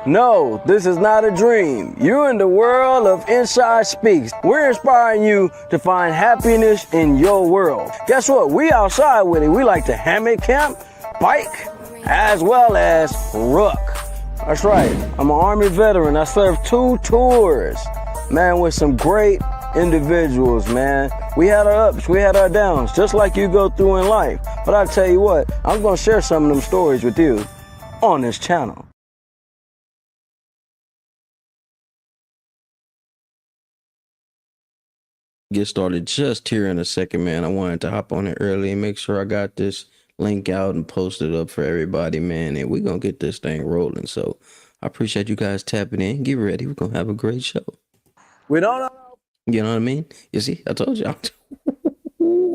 No, this is not a dream. You're in the world of Inside Speaks. We're inspiring you to find happiness in your world. Guess what? We outside with it. We like to hammock camp, bike, as well as ruck. That's right. I'm an Army veteran. I served 2 tours, man, with some great individuals, man. We had our ups, we had our downs, just like you go through in life. But I tell you what, I'm gonna share some of them stories with you on this channel. Get started just here in a second, man. I wanted to hop on it early and make sure I got this link out and post it up for everybody, man. And we're gonna get this thing rolling. So I appreciate you guys tapping in. Get ready. We're gonna have a great show. We don't know. You know what I mean? You see, I told you.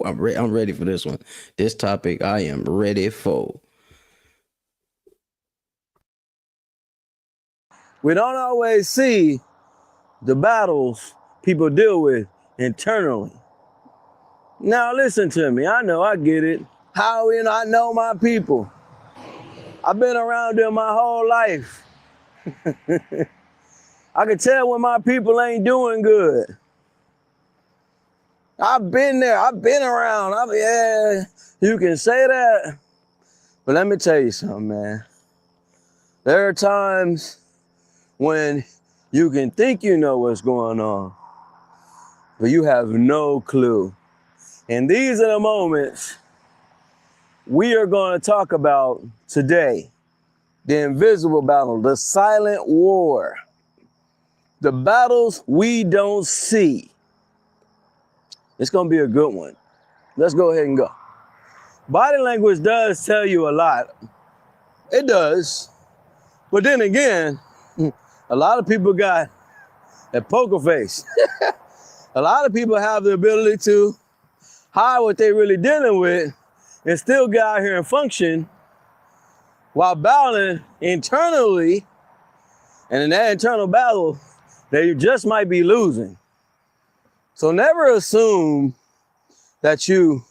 I'm ready for this one. This topic I am ready for. We don't always see the battles people deal with internally. Now listen to me. I know, I get it. How will I know my people? I've been around them my whole life. I can tell when my people ain't doing good. I've been there. I've been around. Yeah, you can say that. But let me tell you something, man. There are times when you can think you know what's going on, but you have no clue. And these are the moments we are going to talk about today. The invisible battle, the silent war, the battles we don't see. It's going to be a good one. Let's go ahead and go. Body language does tell you a lot. It does. But then again, a lot of people got a poker face. A lot of people have the ability to hide what they're really dealing with and still get out here and function while battling internally. And in that internal battle, they just might be losing. So never assume that you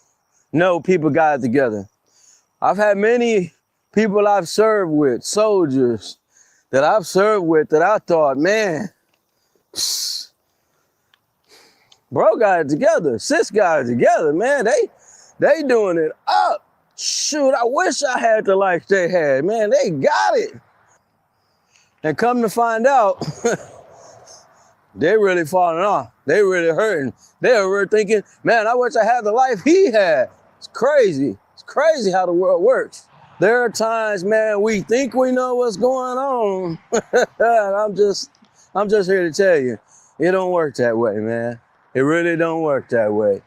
know people got it together. I've had many people I've served with, soldiers that I've served with, that I thought, man, bro got it together, sis got it together, man. They doing it up. Shoot, I wish I had the life they had, man. They got it. And come to find out, they really falling off. They really hurting. They were thinking, man, I wish I had the life he had. It's crazy. It's crazy how the world works. There are times, man, we think we know what's going on. I'm just here to tell you, it don't work that way, man. It really don't work that way.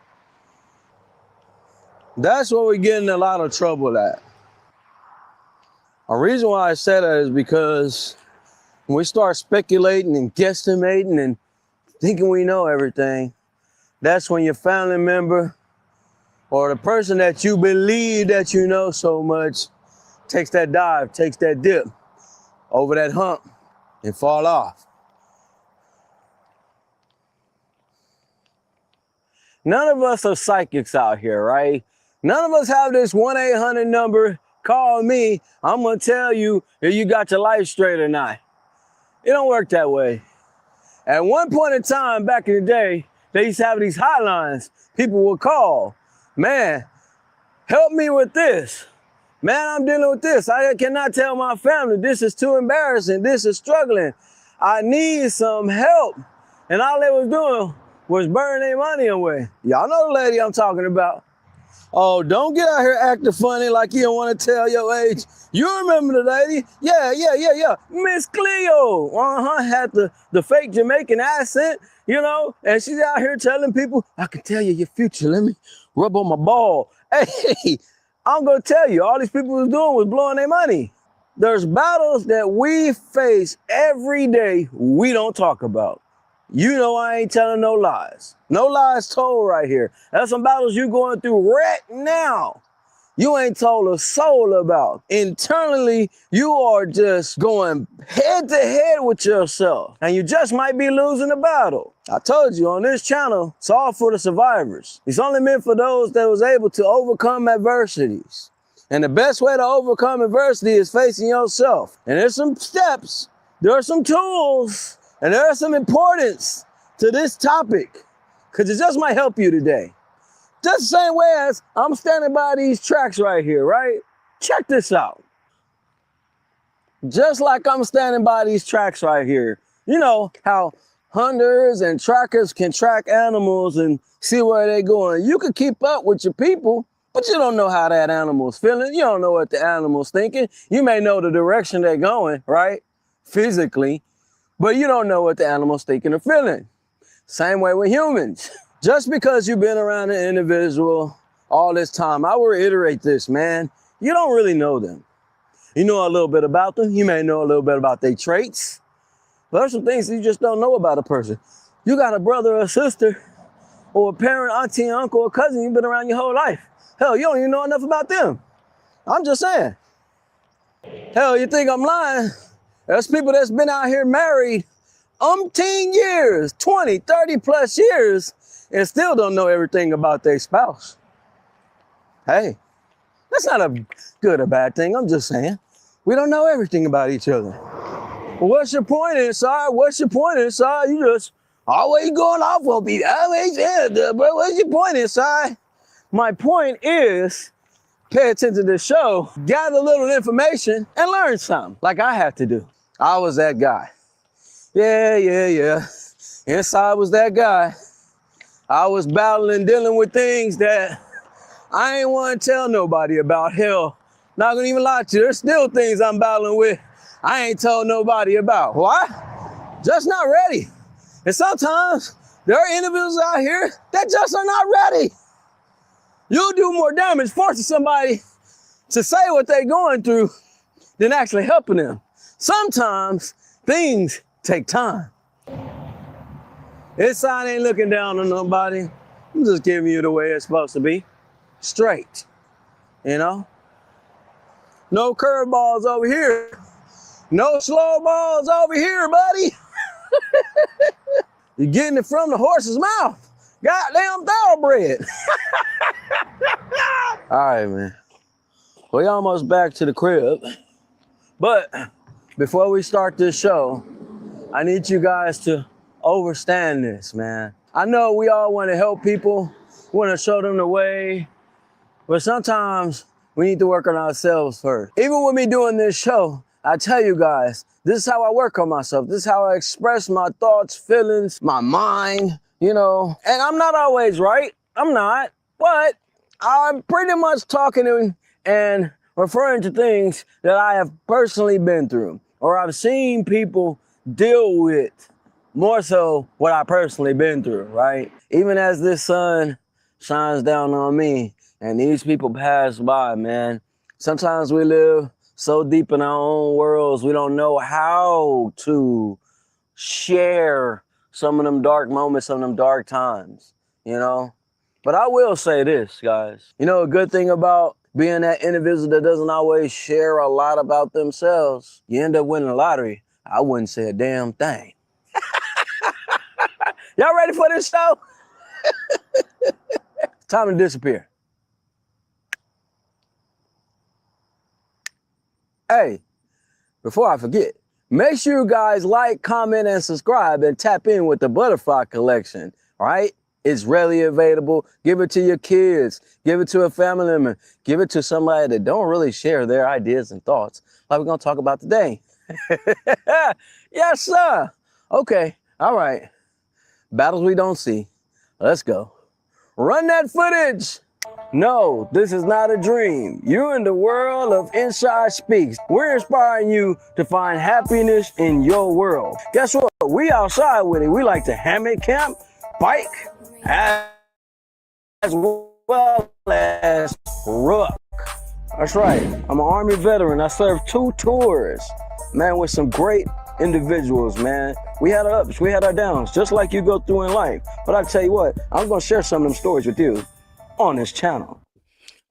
That's what we get in a lot of trouble at. A reason why I say that is because when we start speculating and guesstimating and thinking we know everything, that's when your family member or the person that you believe that you know so much takes that dive, takes that dip over that hump and fall off. None of us are psychics out here, right? None of us have this 1-800 number, call me, I'm gonna tell you if you got your life straight or not. It don't work that way. At one point in time back in the day, they used to have these hotlines. People would call, man, help me with this. Man, I'm dealing with this. I cannot tell my family. This is too embarrassing. This is struggling. I need some help. And all they was doing was burning their money away. Y'all know the lady I'm talking about. Oh, don't get out here acting funny like you don't want to tell your age. You remember the lady? Yeah. Miss Cleo. Had the fake Jamaican accent, you know, and she's out here telling people, I can tell you your future. Let me rub on my ball. Hey, I'm going to tell you, all these people was doing was blowing their money. There's battles that we face every day we don't talk about. You know I ain't telling no lies. No lies told right here. That's some battles you going through right now. You ain't told a soul about. Internally, you are just going head to head with yourself. And you just might be losing the battle. I told you on this channel, it's all for the survivors. It's only meant for those that was able to overcome adversities. And the best way to overcome adversity is facing yourself. And there's some steps there are some tools and there are some importance to this topic because it just might help you today. Just the same way as I'm standing by these tracks right here, right? Check this out. Just like I'm standing by these tracks right here. You know how hunters and trackers can track animals and see where they're going. You can keep up with your people, but you don't know how that animal's feeling. You don't know what the animal's thinking. You may know the direction they're going, right? Physically, but you don't know what the animal's thinking or feeling. Same way with humans. Just because you've been around an individual all this time, I will reiterate this, man. You don't really know them. You know a little bit about them. You may know a little bit about their traits. But there's some things you just don't know about a person. You got a brother or a sister or a parent, auntie, uncle, or cousin you've been around your whole life. Hell, you don't even know enough about them. I'm just saying. Hell, you think I'm lying? There's people that's been out here married umpteen years, 20, 30 plus years, and still don't know everything about their spouse. Hey, that's not a good or bad thing. I'm just saying. We don't know everything about each other. Well, what's your point inside? What's your point inside? You just always going off on people. Always, yeah, bro. What's your point inside? My point is, pay attention to the show, gather a little information, and learn something, like I had to do. I was that guy. Yeah. Inside was that guy. I was battling, dealing with things that I ain't want to tell nobody about. Hell, not gonna even lie to you. There's still things I'm battling with I ain't told nobody about. Why? Just not ready. And sometimes there are individuals out here that just are not ready. You'll do more damage forcing somebody to say what they're going through than actually helping them. Sometimes things take time. This side ain't looking down on nobody. I'm just giving you the way it's supposed to be. Straight, you know? No curveballs over here. No slow balls over here, buddy. You're getting it from the horse's mouth. Goddamn thoroughbred. All right, man. We almost back to the crib. But before we start this show, I need you guys to understand this, man. I know we all want to help people, want to show them the way, but sometimes we need to work on ourselves first. Even with me doing this show, I tell you guys, this is how I work on myself. This is how I express my thoughts, feelings, my mind, you know. And I'm not always right. I'm not. But I'm pretty much talking and referring to things that I have personally been through or I've seen people deal with, more so what I personally been through, right? Even as this sun shines down on me and these people pass by, man, sometimes we live so deep in our own worlds, we don't know how to share some of them dark moments, some of them dark times, you know? But I will say this, guys. You know, a good thing about being that individual that doesn't always share a lot about themselves, you end up winning the lottery. I wouldn't say a damn thing. Y'all ready for this show? Time to disappear. Hey, before I forget, make sure you guys like, comment, and subscribe and tap in with the Butterfly Collection, all right? It's readily available. Give it to your kids. Give it to a family member. Give it to somebody that don't really share their ideas and thoughts like we're going to talk about today. Yes, sir. Okay. All right. Battles we don't see. Let's go. Run that footage. No, this is not a dream. You're in the world of Inside Speaks. We're inspiring you to find happiness in your world. Guess what? We outside with it. We like to hammock camp, bike, as well as rook. That's right. I'm an Army veteran. I served 2 tours, man, with some great individuals, man. We had our ups, we had our downs, just like you go through in life. But I tell you what, I'm going to share some of them stories with you on this channel.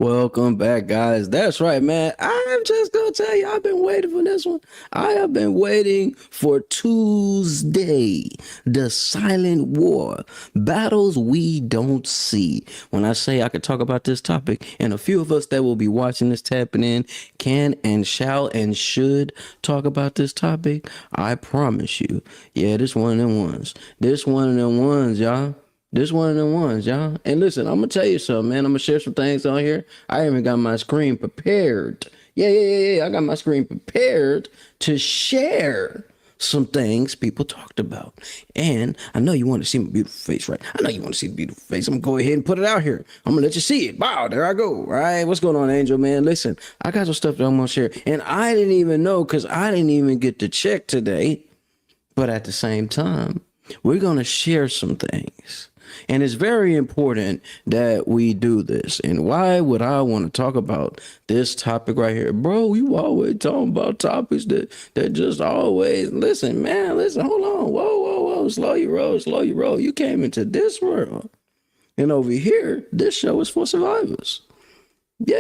Welcome back, guys. That's right, man. I'm just gonna tell you, I've been waiting for this one. I have been waiting for Tuesday, the silent war, battles we don't see. When I say I could talk about this topic, and a few of us that will be watching this tapping in can and shall and should talk about this topic, I promise you. Yeah, this one of them ones. This one of them ones, y'all. This one of them ones, y'all. And listen, I'm gonna tell you something, man. I'm gonna share some things on here. I even got my screen prepared. Yeah. I got my screen prepared to share some things people talked about. And I know you want to see my beautiful face, right? I know you want to see the beautiful face. I'm gonna go ahead and put it out here. I'm gonna let you see it. Wow, there I go. All right, what's going on, Angel, man? Listen, I got some stuff that I'm gonna share. And I didn't even know because I didn't even get to check today. But at the same time, we're gonna share some things. And it's very important that we do this. And why would I want to talk about this topic right here? Bro, you always talking about topics that just always, listen, man, listen, hold on. Whoa. Slow your roll, slow your roll. You came into this world. And over here, this show is for survivors. Yeah.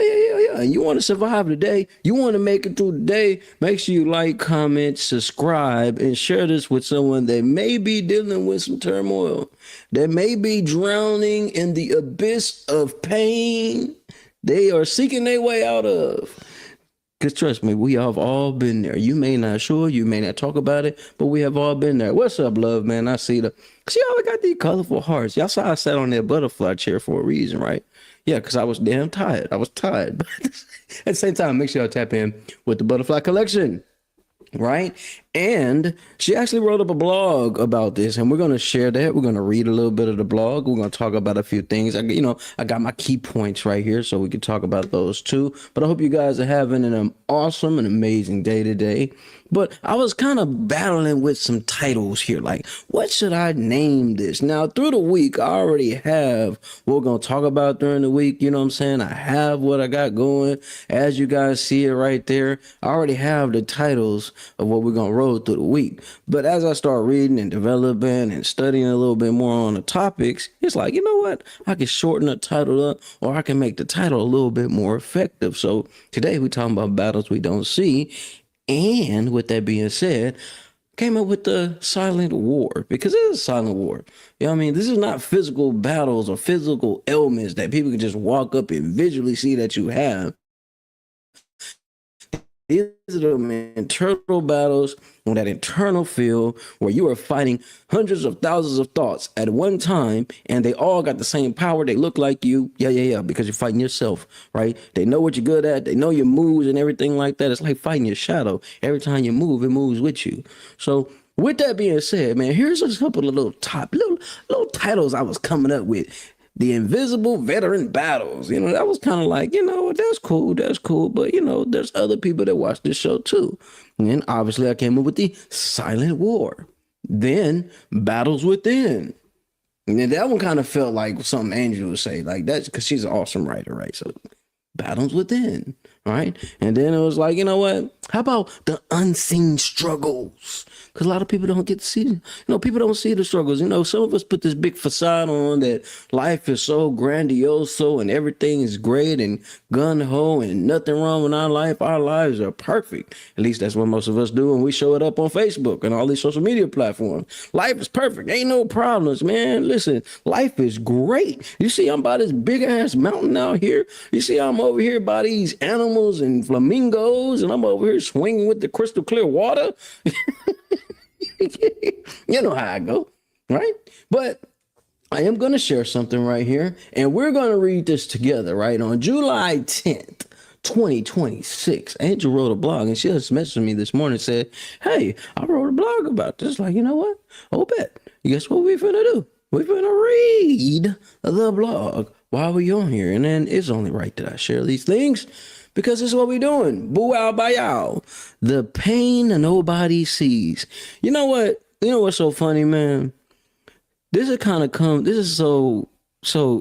And you want to survive today. You want to make it through the day. Make sure you like, comment, subscribe, and share this with someone that may be dealing with some turmoil, that may be drowning in the abyss of pain they are seeking their way out of. Because trust me, we have all been there. You may not sure, you may not talk about it, but we have all been there. What's up, love, man? I see y'all got these colorful hearts. Y'all saw I sat on that butterfly chair for a reason, right? Yeah, because I was damn tired. I was tired. But at the same time, make sure y'all tap in with the Butterfly Collection, right? And she actually wrote up a blog about this, and we're going to share that. We're going to read a little bit of the blog. We're going to talk about a few things. I got my key points right here, so we can talk about those too. But I hope you guys are having an awesome and amazing day today. But I was kind of battling with some titles here, like, what should I name this? Now, through the week, I already have what we're going to talk about during the week. You know what I'm saying? I have what I got going. As you guys see it right there, I already have the titles of what we're going to roll through the week. But as I start reading and developing and studying a little bit more on the topics, it's like, you know what? I can shorten the title up, or I can make the title a little bit more effective. So today we're talking about battles we don't see. And with that being said, came up with the silent war, because it is a silent war. You know what I mean? This is not physical battles or physical ailments that people can just walk up and visually see that you have. These are the internal battles on that internal field where you are fighting hundreds of thousands of thoughts at one time, and they all got the same power. They look like you. Yeah, because you're fighting yourself, right? They know what you're good at. They know your moves and everything like that. It's like fighting your shadow. Every time you move, it moves with you. So with that being said, man, here's a couple of little titles I was coming up with. The Invisible Veteran Battles. That was kind of like, that's cool. But, there's other people that watch this show too. And obviously I came up with the Silent War. Then Battles Within. And that one kind of felt like something Angel would say. Like that's because she's an awesome writer, right? So Battles Within, right? And then it was like, you know what? How about the unseen struggles? Because a lot of people don't get to see, people don't see the struggles. Some of us put this big facade on that life is so grandiose, and everything is great and gun-ho and nothing wrong with our life. Our lives are perfect. At least that's what most of us do when we show it up on Facebook and all these social media platforms. Life is perfect. Ain't no problems, man. Listen, life is great. You see, I'm by this big-ass mountain out here. You see, I'm over here by these animals and flamingos, and I'm over here swinging with the crystal clear water. You know how I go, right? But I am going to share something right here, and we're going to read this together, right? On July 10th, 2026, Angel wrote a blog, and she just messaged me this morning and said, hey, I wrote a blog about this. Like, you know what? Oh, bet. Guess what we finna do? We're finna read the blog while we're on here, and then it's only right that I share these things, because it's what we're doing. Boo out by y'all. The pain nobody sees. You know what? You know what's so funny, man? This is so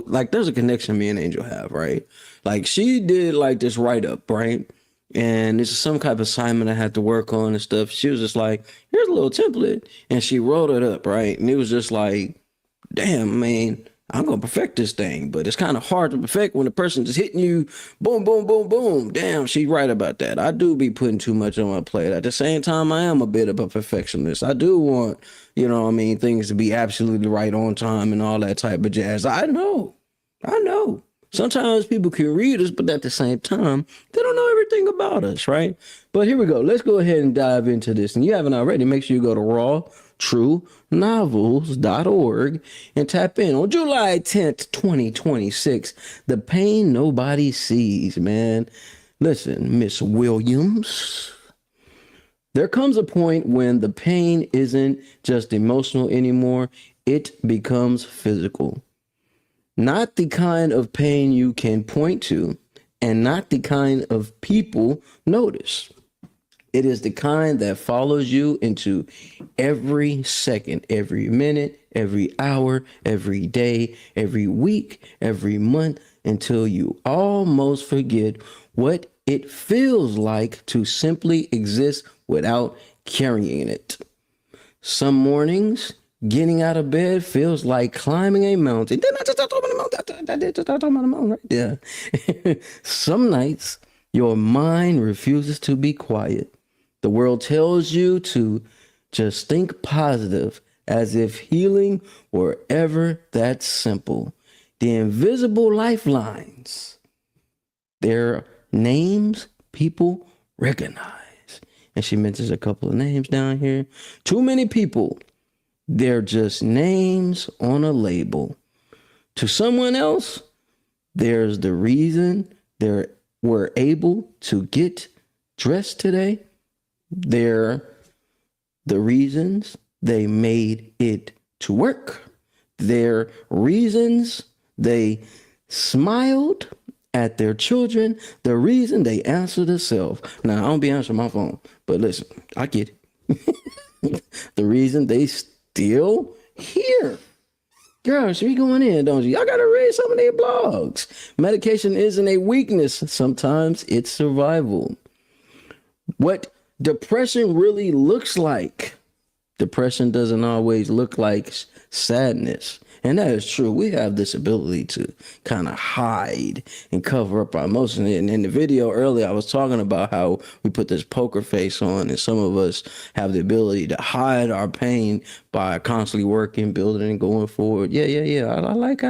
like there's a connection me and Angel have, right? Like she did like this write-up, right? And it's some kind of assignment I had to work on and stuff. She was just like, here's a little template. And she wrote it up, right? And it was just like, damn, man, I'm gonna perfect this thing, but it's kind of hard to perfect when the person just hitting you, boom, boom, boom, boom. Damn, she's right about that. I do be putting too much on my plate. At the same time, I am a bit of a perfectionist. I do want, things to be absolutely right on time and all that type of jazz. I know. Sometimes people can read us, but at the same time, they don't know everything about us, right? But here we go. Let's go ahead and dive into this. And you haven't already, make sure you go to rawtruenovels.org and tap in. On July 10th, 2026, The Pain Nobody Sees, man. Listen, Miss Williams, there comes a point when the pain isn't just emotional anymore. It becomes physical. Not the kind of pain you can point to, and not the kind of people notice. It is the kind that follows you into every second, every minute, every hour, every day, every week, every month, until you almost forget what it feels like to simply exist without carrying it. Some mornings, getting out of bed feels like climbing a mountain. Didn't I just talk about the mountain? I did just talk about the mountain right there. Some nights, your mind refuses to be quiet. The world tells you to just think positive, as if healing were ever that simple. The invisible lifelines, their names people recognize. And she mentions a couple of names down here. Too many people, they're just names on a label. To someone else, there's the reason they were able to get dressed today. They're the reasons they made it to work. They're reasons they smiled at their children. The reason they answered the cell. Now, I don't be answering my phone, but listen, I get it. The reason they still here. Girls, we going in, don't you? Y'all gotta read some of their blogs. Medication isn't a weakness. Sometimes it's survival. What depression really looks like. Depression doesn't always look like sadness. And that is true. We have this ability to kind of hide and cover up our emotions. And in the video earlier, I was talking about how we put this poker face on, and some of us have the ability to hide our pain by constantly working, building, and going forward. Yeah. I like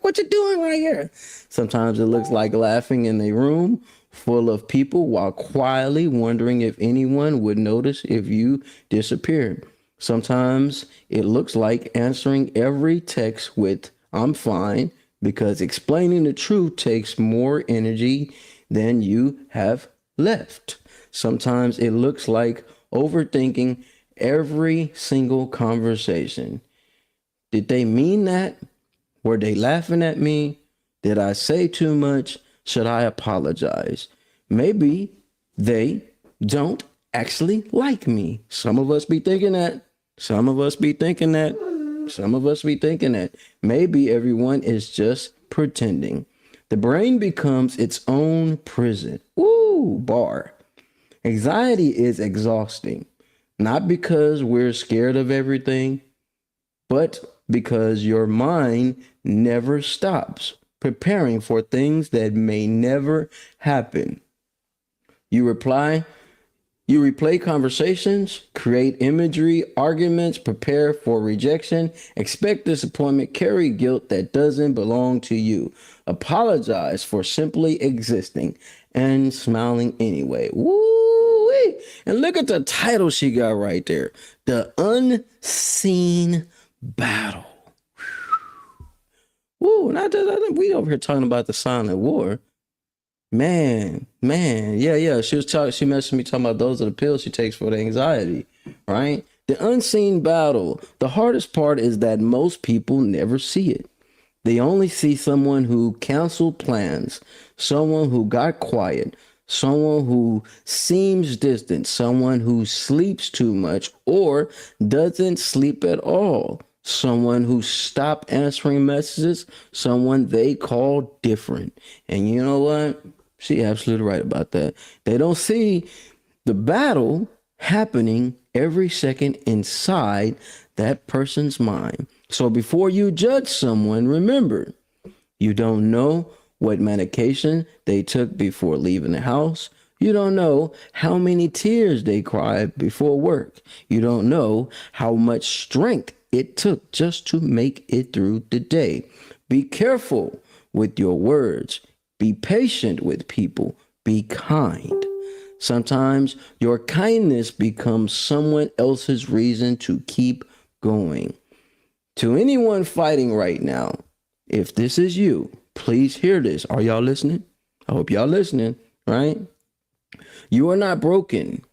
what you're doing right here. Sometimes it looks like laughing in a room full of people while quietly wondering if anyone would notice if you disappeared. Sometimes it looks like answering every text with "I'm fine," because explaining the truth takes more energy than you have left. Sometimes it looks like overthinking every single conversation. Did they mean that? Were they laughing at me? Did I say too much? Should I apologize? Maybe they don't actually like me. Some of us be thinking that. Some of us be thinking that. Maybe everyone is just pretending. The brain becomes its own prison. Woo, bar. Anxiety is exhausting, not because we're scared of everything, but because your mind never stops preparing for things that may never happen. You replay conversations, create imagery, arguments, prepare for rejection, expect disappointment, carry guilt that doesn't belong to you, apologize for simply existing, and smiling anyway. Woo-wee. And look at the title she got right there. The Unseen Battle. Woo, not just, we over here talking about the silent war. Man, yeah. She messaged me talking about those are the pills she takes for the anxiety, right? The unseen battle. The hardest part is that most people never see it. They only see someone who canceled plans, someone who got quiet, someone who seems distant, someone who sleeps too much or doesn't sleep at all, someone who stopped answering messages, someone they call different. And you know what? She absolutely right about that. They don't see the battle happening every second inside that person's mind. So before you judge someone, remember, you don't know what medication they took before leaving the house. You don't know how many tears they cried before work. You don't know how much strength it took just to make it through the day. Be careful with your words. Be patient with people. Be kind. Sometimes your kindness becomes someone else's reason to keep going. To anyone fighting right now, if this is you, please hear this. Are y'all listening? I hope y'all listening, right? You are not broken.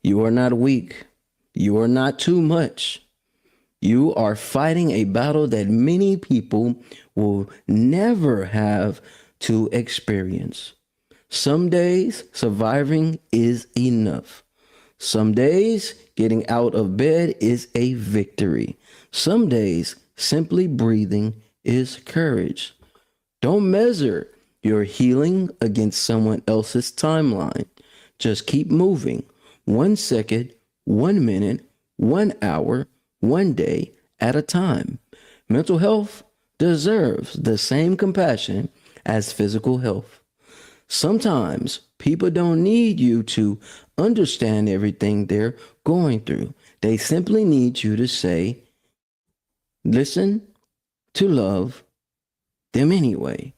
You are not weak. You are not too much. You are fighting a battle that many people will never have to experience. Some days surviving is enough. Some days getting out of bed is a victory. Some days simply breathing is courage. Don't measure your healing against someone else's timeline. Just keep moving. 1 second, 1 minute, 1 hour, 1 day at a time. Mental health deserves the same compassion as physical health. Sometimes people don't need you to understand everything they're going through. They simply need you to say, listen to love them anyway.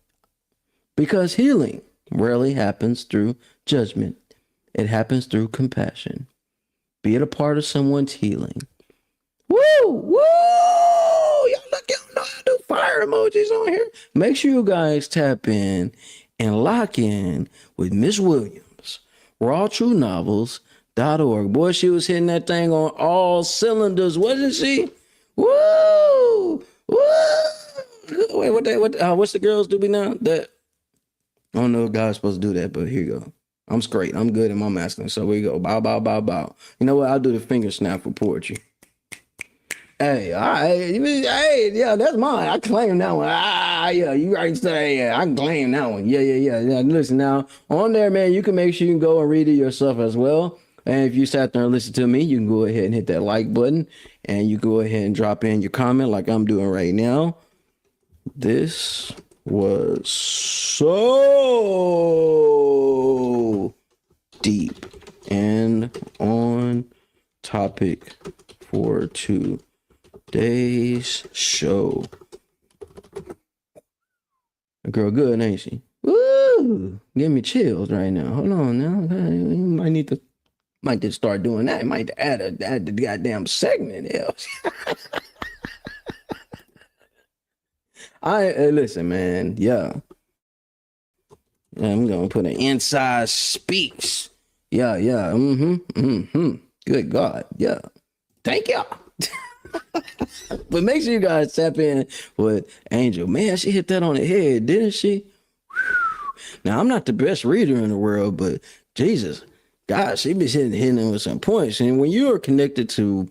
Because healing rarely happens through judgment. It happens through compassion. Be it a part of someone's healing. Woo! Woo! Y'all look, y'all know how to do fire emojis on here. Make sure you guys tap in and lock in with Miss Williams. RawTrueNovels.org. Boy, she was hitting that thing on all cylinders, wasn't she? Woo! Woo! Wait, what's the girls do now? That I don't know if God's supposed to do that, but here you go. I'm straight. I'm good in my masculine. So we go. Bow, bow, bow, bow. You know what? I'll do the finger snap for poetry. Hey, all right. Hey, yeah, that's mine. I claim that one. Yeah, you right. Say, yeah, I can claim that one. Yeah. Listen now, on there, man, you can make sure you can go and read it yourself as well. And if you sat there and listened to me, you can go ahead and hit that like button, and you go ahead and drop in your comment like I'm doing right now. This was so deep and on topic for today's show. A girl good, ain't she? Woo! Give me chills right now. Hold on now. You might just start doing that. Might add the goddamn segment else. Listen, man. Yeah, I'm gonna put an inside speaks. Yeah. Good God. Yeah. Thank y'all. But make sure you guys tap in with Angel. Man, she hit that on the head, didn't she? Now, I'm not the best reader in the world, but Jesus, God, she be hitting with some points. And when you are connected to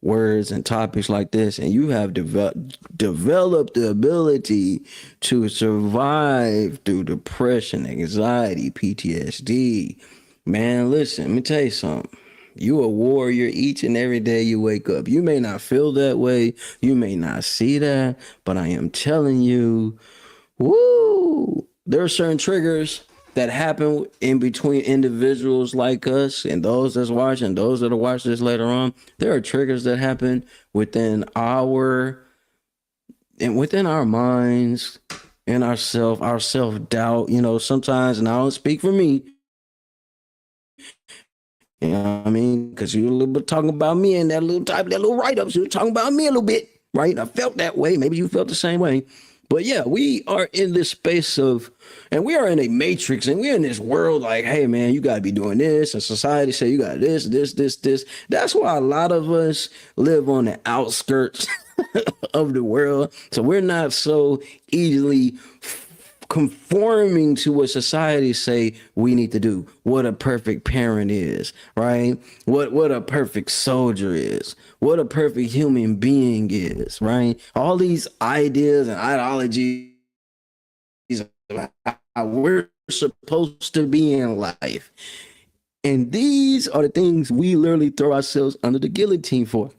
words and topics like this, and you have developed the ability to survive through depression, anxiety, PTSD, man, listen, let me tell you something. You a warrior each and every day you wake up. You may not feel that way. You may not see that, but I am telling you, woo, there are certain triggers that happen in between individuals like us and those that's watching, those that'll watch this later on. There are triggers that happen within our minds and our self-doubt. You know, sometimes, and I don't speak for me, you know what I mean? Because you were a little bit talking about me and that little write-ups. You were talking about me a little bit, right? I felt that way. Maybe you felt the same way. But yeah, we are in this space and we are in a matrix, and we're in this world like, hey, man, you got to be doing this. And society say you got this. That's why a lot of us live on the outskirts of the world. So we're not so easily conforming to what society say we need to do. What a perfect parent is, right? What a perfect soldier is. What a perfect human being is, right? All these ideas and ideologies about how we're supposed to be in life. And these are the things we literally throw ourselves under the guillotine for.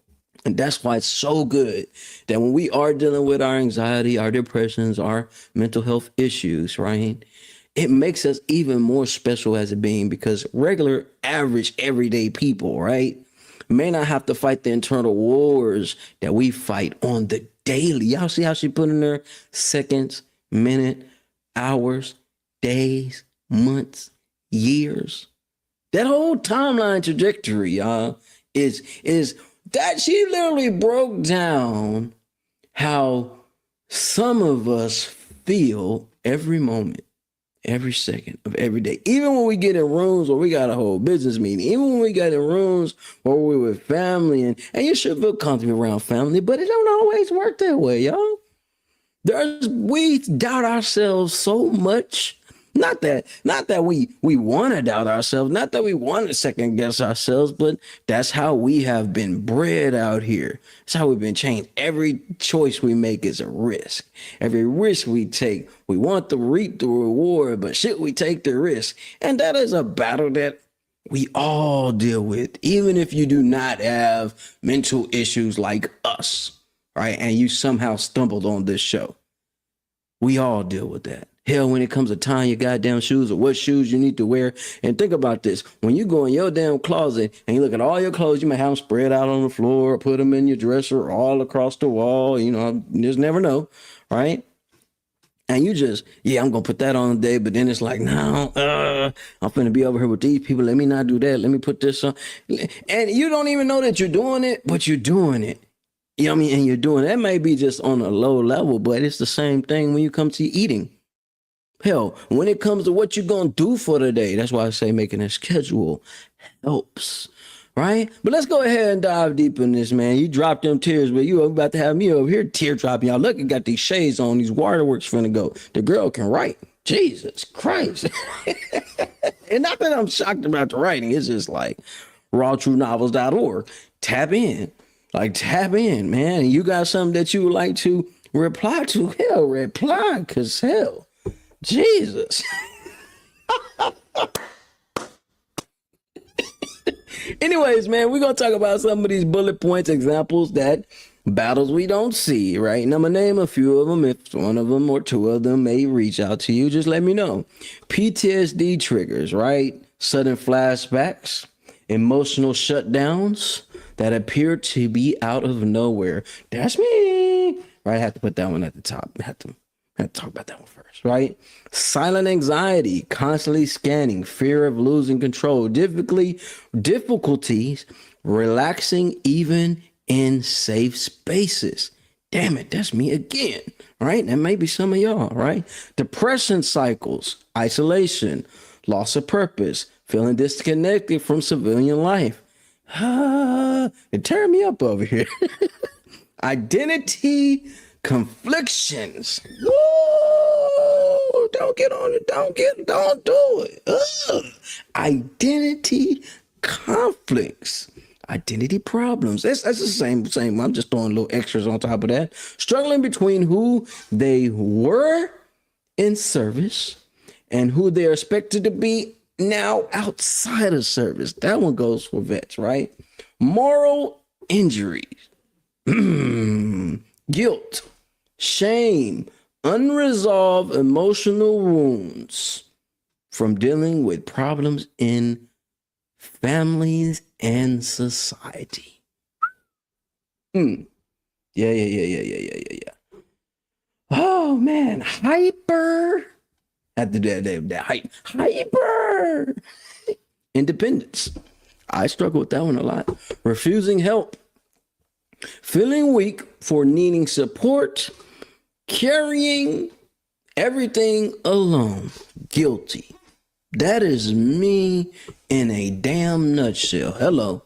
And that's why it's so good that when we are dealing with our anxiety, our depressions, our mental health issues, right? It makes us even more special as a being because regular, average, everyday people, right, may not have to fight the internal wars that we fight on the daily. Y'all see how she put in there seconds, minute, hours, days, months, years? That whole timeline trajectory, y'all, is that she literally broke down how some of us feel every moment, every second of every day. Even when we get in rooms where we got a whole business meeting, even when we got in rooms where we're with family, and you should feel comfortable around family, but it don't always work that way, y'all. We doubt ourselves so much. Not that we want to doubt ourselves, not that we want to second guess ourselves, but that's how we have been bred out here. That's how we've been changed. Every choice we make is a risk. Every risk we take, we want to reap the reward, but should we take the risk? And that is a battle that we all deal with, even if you do not have mental issues like us, right? And you somehow stumbled on this show. We all deal with that. Hell, when it comes to tying your goddamn shoes or what shoes you need to wear. And think about this. When you go in your damn closet and you look at all your clothes, you might have them spread out on the floor or put them in your dresser or all across the wall. You know, you just never know, right? And you just, I'm going to put that on today. But then it's like, no, I'm going to be over here with these people. Let me not do that. Let me put this on. And you don't even know that you're doing it, but you're doing it. You know what I mean? And you're doing it. That may be just on a low level, but it's the same thing when you come to eating. Hell, when it comes to what you're going to do for the day, that's why I say making a schedule helps, right? But let's go ahead and dive deep in this, man. You dropped them tears, but you about to have me over here tear dropping. Y'all look, I got these shades on, these waterworks finna go. The girl can write. Jesus Christ. And not that I'm shocked about the writing. It's just like rawtruenovels.org. Tap in. Like, tap in, man. And you got something that you would like to reply to? Hell, reply, because hell. Jesus. Anyways, man, we're going to talk about some of these bullet points, examples that battles we don't see, right? And I'm going to name a few of them. If one of them or two of them may reach out to you, just let me know. PTSD triggers, right? Sudden flashbacks, emotional shutdowns that appear to be out of nowhere. That's me. Right? I have to put that one at the top. I have to talk about that one first, right? Silent anxiety, constantly scanning, fear of losing control, difficulties relaxing even in safe spaces. Damn it, that's me again, right? That may be some of y'all, right? Depression cycles, isolation, loss of purpose, feeling disconnected from civilian life. It turned me up over here. Identity conflictions. Woo! Don't get on it. Don't do it. Ugh. Identity conflicts. Identity problems. That's the same. I'm just throwing little extras on top of that. Struggling between who they were in service and who they're expected to be now outside of service. That one goes for vets, right? Moral injuries. Guilt, shame, unresolved emotional wounds from dealing with problems in families and society. Yeah. Oh man, hyper. At the hyper independence. I struggle with that one a lot. Refusing help. Feeling weak for needing support, carrying everything alone, guilty. That is me in a damn nutshell. Hello.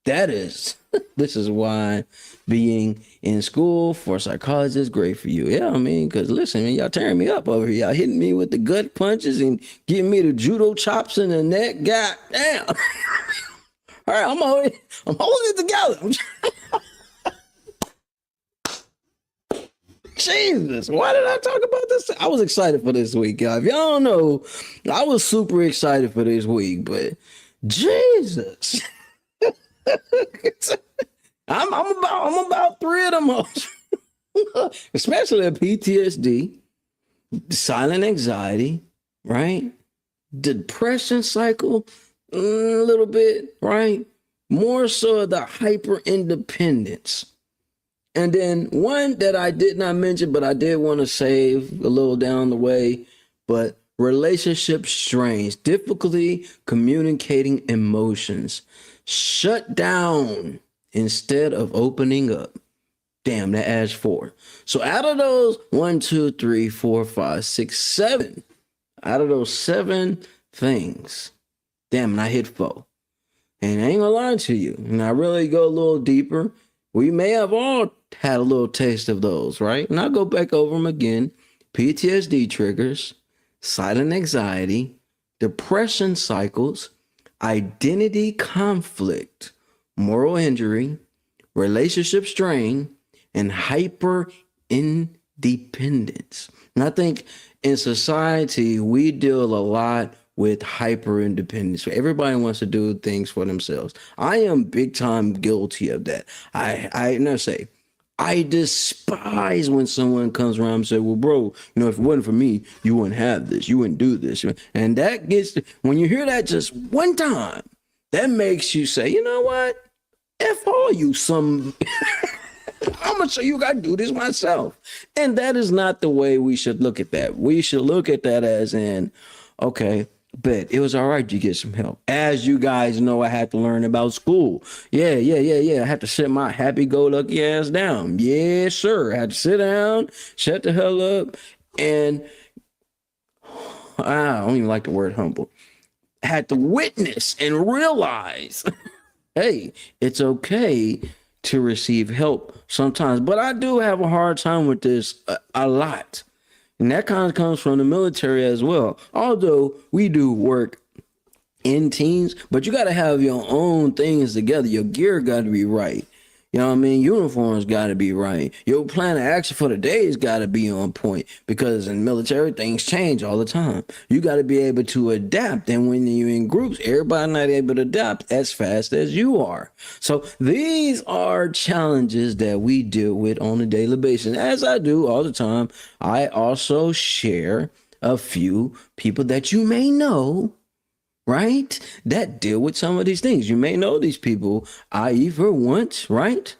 This is why being in school for psychology is great for you. Yeah, I mean, because listen, man, y'all tearing me up over here. Y'all hitting me with the gut punches and giving me the judo chops in the neck. God damn. All right, I'm holding it together. Jesus, why did I talk about this? I was excited for this week, y'all. If y'all don't know, I was super excited for this week, but Jesus. I'm about three of them, especially a PTSD, silent anxiety, right? Depression cycle, a little bit, right? More so the hyper independence. And then one that I did not mention, but I did want to save a little down the way, but relationship strains, difficulty communicating emotions, shut down instead of opening up. Damn, that adds 4. So out of those 1, 2, 3, 4, 5, 6, 7, out of those 7 things, damn, and I hit 4. And I ain't gonna lie to you, and I really go a little deeper. We may have all had a little taste of those, right? And I'll go back over them again. PTSD triggers, silent anxiety, depression cycles, identity conflict, moral injury, relationship strain, and hyper independence. And I think in society, we deal a lot with hyper independence. Everybody wants to do things for themselves. I am big time guilty of that. I never say, I despise when someone comes around and says, well, bro, if it wasn't for me, you wouldn't have this. You wouldn't do this. And that gets, when you hear that just one time, that makes you say, you know what? F all you some... I'm going to show you I do this myself. And that is not the way we should look at that. We should look at that as in, okay, but it was all right to get some help. As you guys know, I had to learn about school. Yeah. I had to sit my happy-go-lucky ass down. Yes, sir. I had to sit down, shut the hell up, and I don't even like the word humble. I had to witness and realize, hey, it's okay to receive help sometimes. But I do have a hard time with this a lot. And that kind of comes from the military as well. Although we do work in teams, but you got to have your own things together. Your gear got to be right. You know what I mean? Uniforms got to be right. Your plan of action for the day has got to be on point, because in military, things change all the time. You got to be able to adapt. And when you're in groups, everybody not able to adapt as fast as you are. So these are challenges that we deal with on a daily basis. As I do all the time, I also share a few people that you may know, right, that deal with some of these things. You may know these people, i.e. for once, right?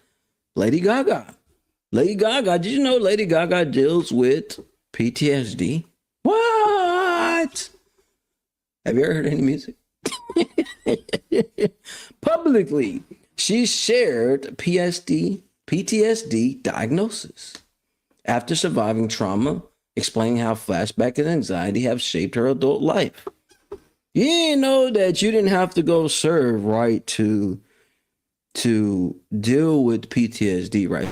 Lady Gaga. Lady Gaga, did you know Lady Gaga deals with PTSD? What? Have you ever heard any music? Publicly, she shared PTSD diagnosis after surviving trauma, explaining how flashback and anxiety have shaped her adult life. You didn't know that you didn't have to go serve, right, to deal with PTSD, right?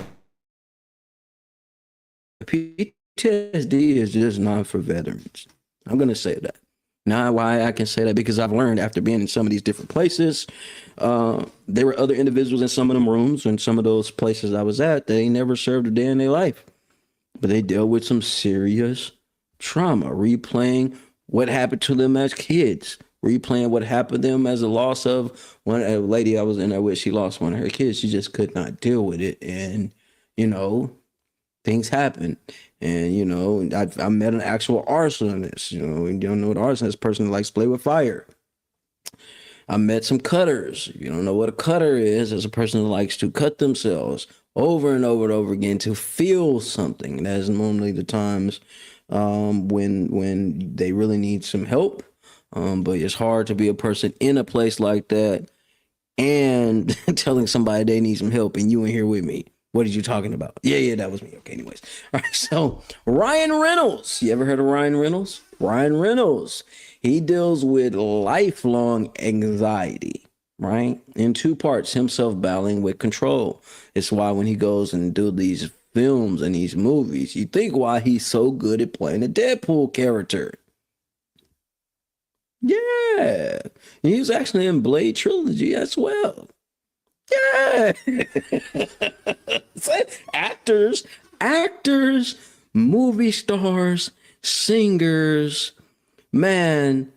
PTSD is just not for veterans. I'm going to say that. Now, why I can say that, because I've learned after being in some of these different places, there were other individuals in some of them rooms and some of those places I was at, they never served a day in their life. But they dealt with some serious trauma, replaying what happened to them as kids, replaying what happened to them as a loss of a lady I was in there with. She lost one of her kids. She just could not deal with it. And, things happen. And, I met an actual arsonist. You don't know what arsonist is, a person that likes to play with fire. I met some cutters. You don't know what a cutter is. It's a person that likes to cut themselves over and over and over again to feel something. That is normally the times when they really need some help. But it's hard to be a person in a place like that and telling somebody they need some help and you ain't here with me. What are you talking about? Yeah, that was me. Okay, anyways. All right, so Ryan Reynolds. You ever heard of Ryan Reynolds? Ryan Reynolds. He deals with lifelong anxiety, right? In 2 parts, himself battling with control. It's why when he goes and do these films and these movies, you think why he's so good at playing a Deadpool character. Yeah. He was actually in Blade Trilogy as well. Yeah. actors, movie stars, singers, man,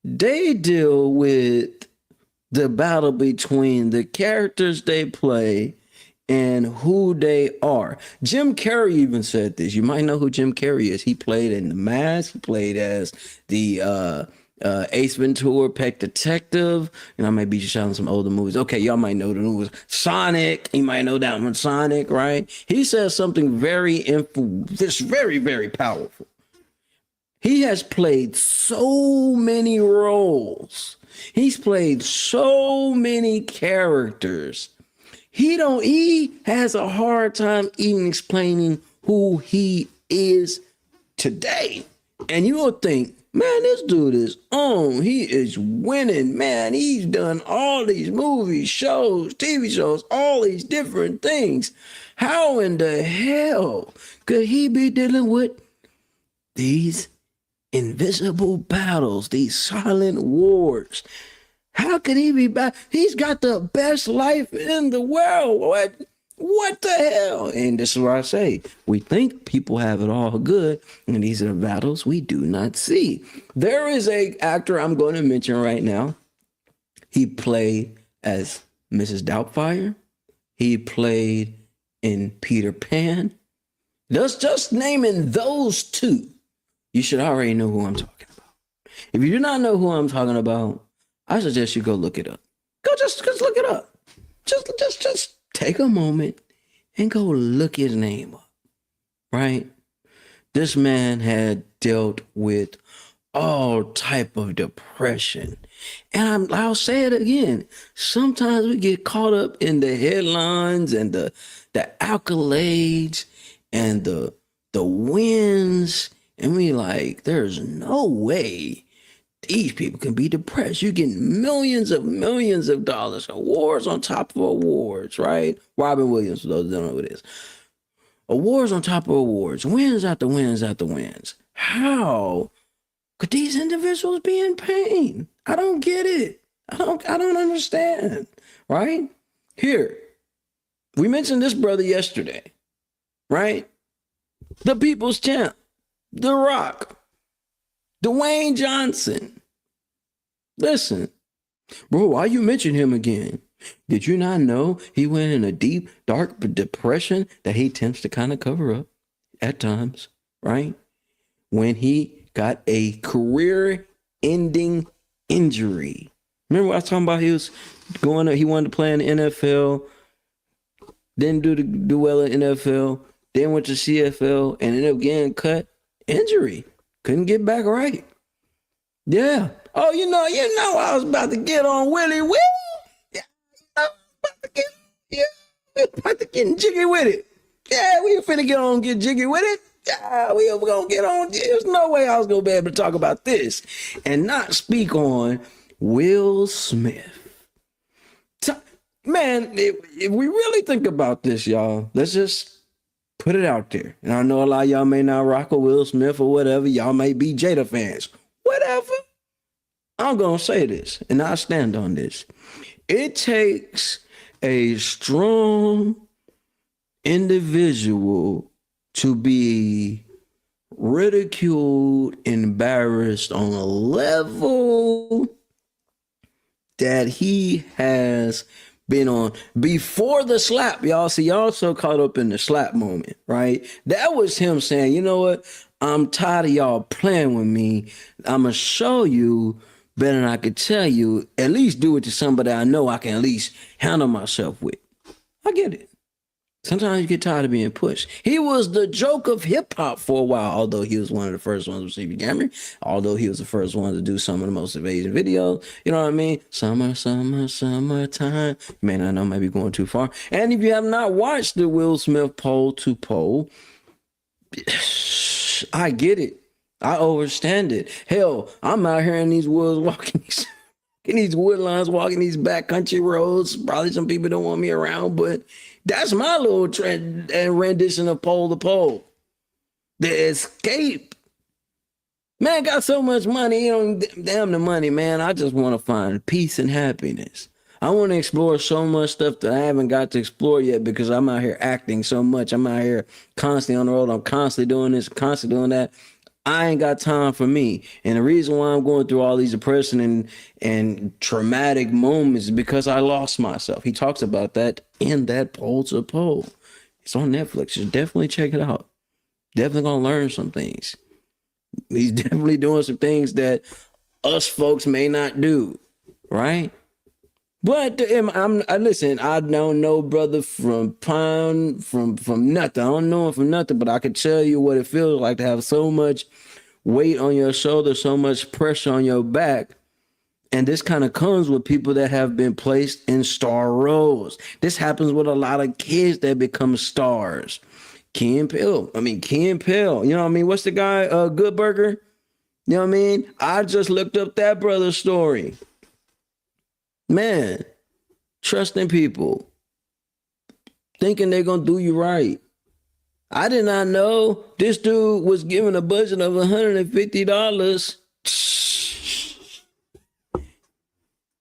they deal with the battle between the characters they play and who they are. Jim Carrey even said this. You might know who Jim Carrey is. He played in The Mask. He played as the Ace Ventura, Pet Detective. And I might be shouting some older movies. Okay, y'all might know the movies. Sonic. You might know that one, Sonic, right? He says something very, very powerful. He has played so many roles. He's played so many characters. He has a hard time even explaining who he is today. And you will think, man, this dude is on. He is winning, man. He's done all these movies, shows, TV shows, all these different things. How in the hell could he be dealing with these invisible battles, these silent wars? How could he be back? He's got the best life in the world. What the hell? And this is where I say, we think people have it all good, and these are the battles we do not see. There is a actor I'm going to mention right now. He played as Mrs. Doubtfire. He played in Peter Pan. Just naming those two, you should already know who I'm talking about. If you do not know who I'm talking about, I suggest you go look it up. Go just look it up. Just take a moment and go look his name up, right? This man had dealt with all type of depression. And I'll say it again. Sometimes we get caught up in the headlines and the accolades and the wins, and we like, there's no way these people can be depressed. You get millions of dollars, awards on top of awards, right? Robin Williams, for those who don't know what it is. Awards on top of awards, wins after wins after wins. How could these individuals be in pain? I don't get it. I don't understand, right? Here, we mentioned this brother yesterday, right? The People's Champ, The Rock, Dwayne Johnson. Listen, bro, why you mention him again? Did you not know he went in a deep, dark depression that he tends to kind of cover up at times, right? When he got a career-ending injury. Remember what I was talking about? He wanted to play in the NFL, didn't do well in NFL, then went to CFL and ended up getting cut. Injury. Couldn't get back right. Yeah. Oh, you know, I was about to get on Willie Will. Yeah, I was about to get jiggy with it. Yeah, we were finna get jiggy with it. Yeah, we were gonna get on. There's no way I was gonna be able to talk about this and not speak on Will Smith. Man, if we really think about this, y'all, let's just put it out there. And I know a lot of y'all may not rock with Will Smith or whatever. Y'all may be Jada fans. Whatever. I'm going to say this, and I stand on this. It takes a strong individual to be ridiculed, embarrassed on a level that he has been on before the slap, y'all. See, y'all so caught up in the slap moment, right? That was him saying, you know what? I'm tired of y'all playing with me. I'm going to show you better than I could tell you. At least do it to somebody I know I can at least handle myself with. I get it. Sometimes you get tired of being pushed. He was the joke of hip hop for a while, although he was one of the first ones to receive a Grammy, although he was the first one to do some of the most amazing videos. You know what I mean? Summertime. Man, I know I might be going too far. And if you have not watched the Will Smith Pole to Pole, I get it. I understand it. Hell, I'm out here in these woods walking these woodlines, walking these backcountry roads. Probably some people don't want me around, but that's my little trend and rendition of Pole to Pole. The escape. Man, got so much money, damn the money, man. I just want to find peace and happiness. I want to explore so much stuff that I haven't got to explore yet because I'm out here acting so much. I'm out here constantly on the road. I'm constantly doing this, constantly doing that. I ain't got time for me. And the reason why I'm going through all these depression and traumatic moments is because I lost myself. He talks about that in that Pole to Pole. It's on Netflix. You definitely check it out. Definitely gonna learn some things. He's definitely doing some things that us folks may not do, right? But listen. I don't know brother from pound from nothing. I don't know him from nothing, but I can tell you what it feels like to have so much weight on your shoulder, so much pressure on your back. And this kind of comes with people that have been placed in star roles. This happens with a lot of kids that become stars. Key and Peele. You know what I mean? What's the guy? Good Burger. You know what I mean? I just looked up that brother's story. Man, trusting people, thinking they're going to do you right. I did not know this dude was given a budget of $150.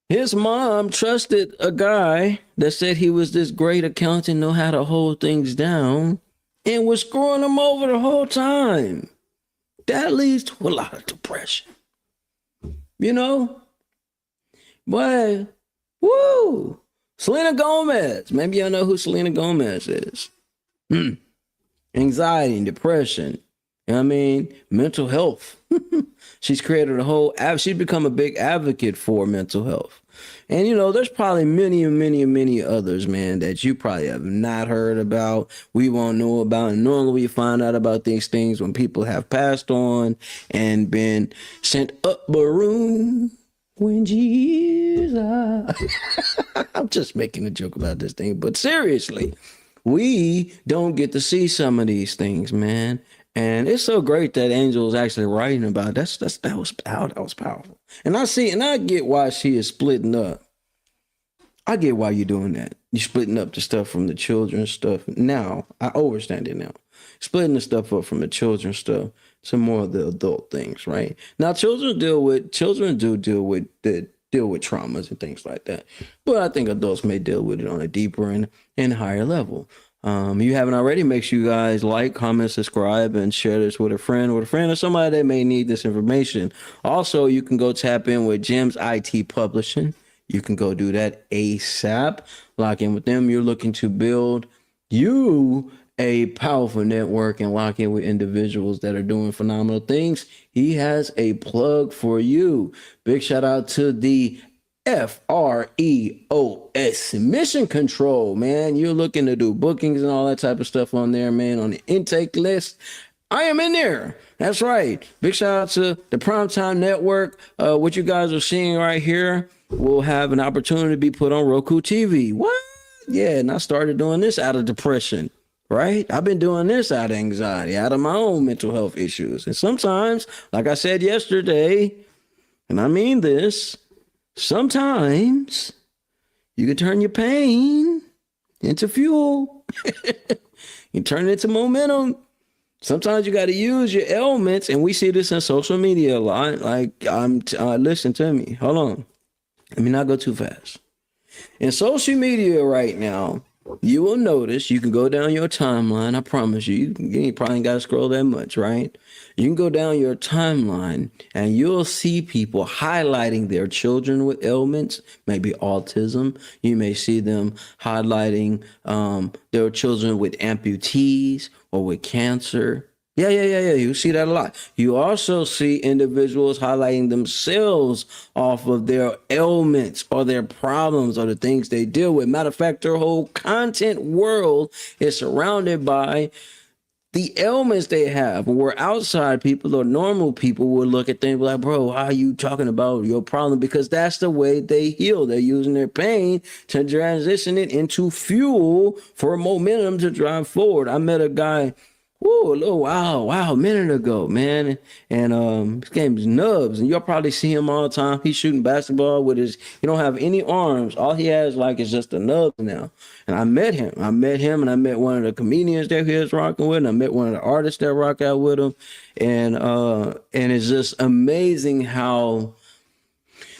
His mom trusted a guy that said he was this great accountant, know how to hold things down, and was screwing him over the whole time. That leads to a lot of depression. You know? But, woo! Selena Gomez. Maybe y'all know who Selena Gomez is. Anxiety and depression. You know what I mean? Mental health. She's created a whole she's become a big advocate for mental health. And you know, there's probably many others, man, that you probably have not heard about. We won't know about. And normally we find out about these things when people have passed on and been sent up a room when Jesus. I'm just making a joke about this thing, but seriously, we don't get to see some of these things, man. And it's so great that Angel is actually writing about it. That was powerful. And I get why she is splitting up. I get why you're doing that. You're splitting up the stuff from the children's stuff. Now, I understand it now. Splitting the stuff up from the children's stuff to more of the adult things, right? Now, children do deal with traumas and things like that. But I think adults may deal with it on a deeper and higher level. If you haven't already, make sure you guys like, comment, subscribe, and share this with a friend or somebody that may need this information. Also, you can go tap in with Gems IT Publishing. You can go do that ASAP. Lock in with them. You're looking to build you a powerful network and lock in with individuals that are doing phenomenal things. He has a plug for you. Big shout out to the FREOS Mission Control, man. You're looking to do bookings and all that type of stuff on there, man, on the intake list. I am in there. That's right. Big shout out to the Primetime Network. What you guys are seeing right here will have an opportunity to be put on Roku TV. What? Yeah, and I started doing this out of depression, right? I've been doing this out of anxiety, out of my own mental health issues. And sometimes, like I said yesterday, and I mean this, sometimes you can turn your pain into fuel. You turn it into momentum. Sometimes you got to use your ailments, and we see this in social media a lot. Like, listen to me. Hold on. Let me not go too fast. In social media right now, you will notice you can go down your timeline. I promise you, you probably ain't got to scroll that much, right? You can go down your timeline and you'll see people highlighting their children with ailments, maybe autism. You may see them highlighting their children with amputees or with cancer. Yeah. You see that a lot. You also see individuals highlighting themselves off of their ailments or their problems or the things they deal with. Matter of fact, their whole content world is surrounded by the ailments they have. Where outside people or normal people will look at things like, bro, how are you talking about your problem? Because that's the way they heal. They're using their pain to transition it into fuel for momentum to drive forward. I met a guy a minute ago, man. And his name is Nubs, and you'll probably see him all the time. He's shooting basketball with he don't have any arms. All he has is just a nub now. And I met him, and I met one of the comedians that he was rocking with, and I met one of the artists that rock out with him. And it's just amazing how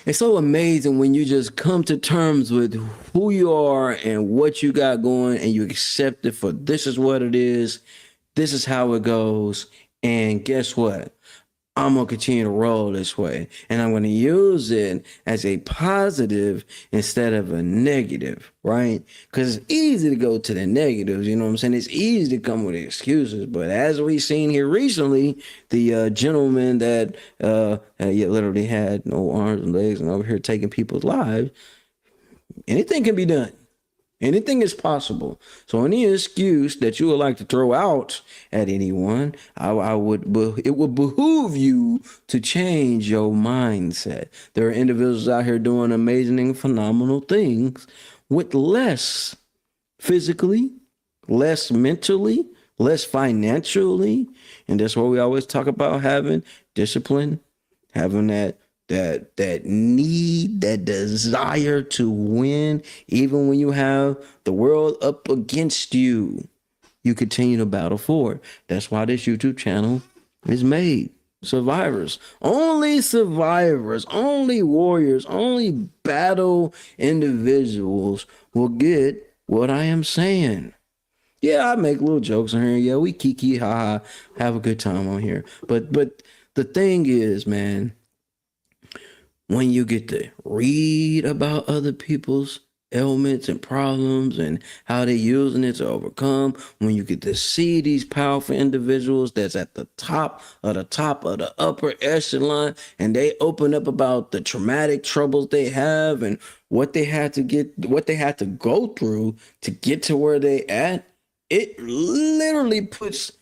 it's so amazing when you just come to terms with who you are and what you got going, and you accept it for this is what it is. This is how it goes. And guess what? I'm going to continue to roll this way. And I'm going to use it as a positive instead of a negative, right? Because it's easy to go to the negatives, you know what I'm saying? It's easy to come with excuses. But as we've seen here recently, the gentleman that literally had no arms and legs and over here taking people's lives, anything can be done. Anything is possible. So any excuse that you would like to throw out at anyone, it would behoove you to change your mindset. There are individuals out here doing amazing and phenomenal things with less physically, less mentally, less financially. And that's why we always talk about having discipline, having that need, that desire to win, even when you have the world up against you, you continue to battle forward. That's why this YouTube channel is made. Survivors, only warriors, only battle individuals will get what I am saying. Yeah, I make little jokes on here. Yeah, we kiki, haha, have a good time on here. But the thing is, man, when you get to read about other people's ailments and problems and how they're using it to overcome, when you get to see these powerful individuals that's at the top of the upper echelon, and they open up about the traumatic troubles they have and what they had to go through to get to where they at, it literally puts,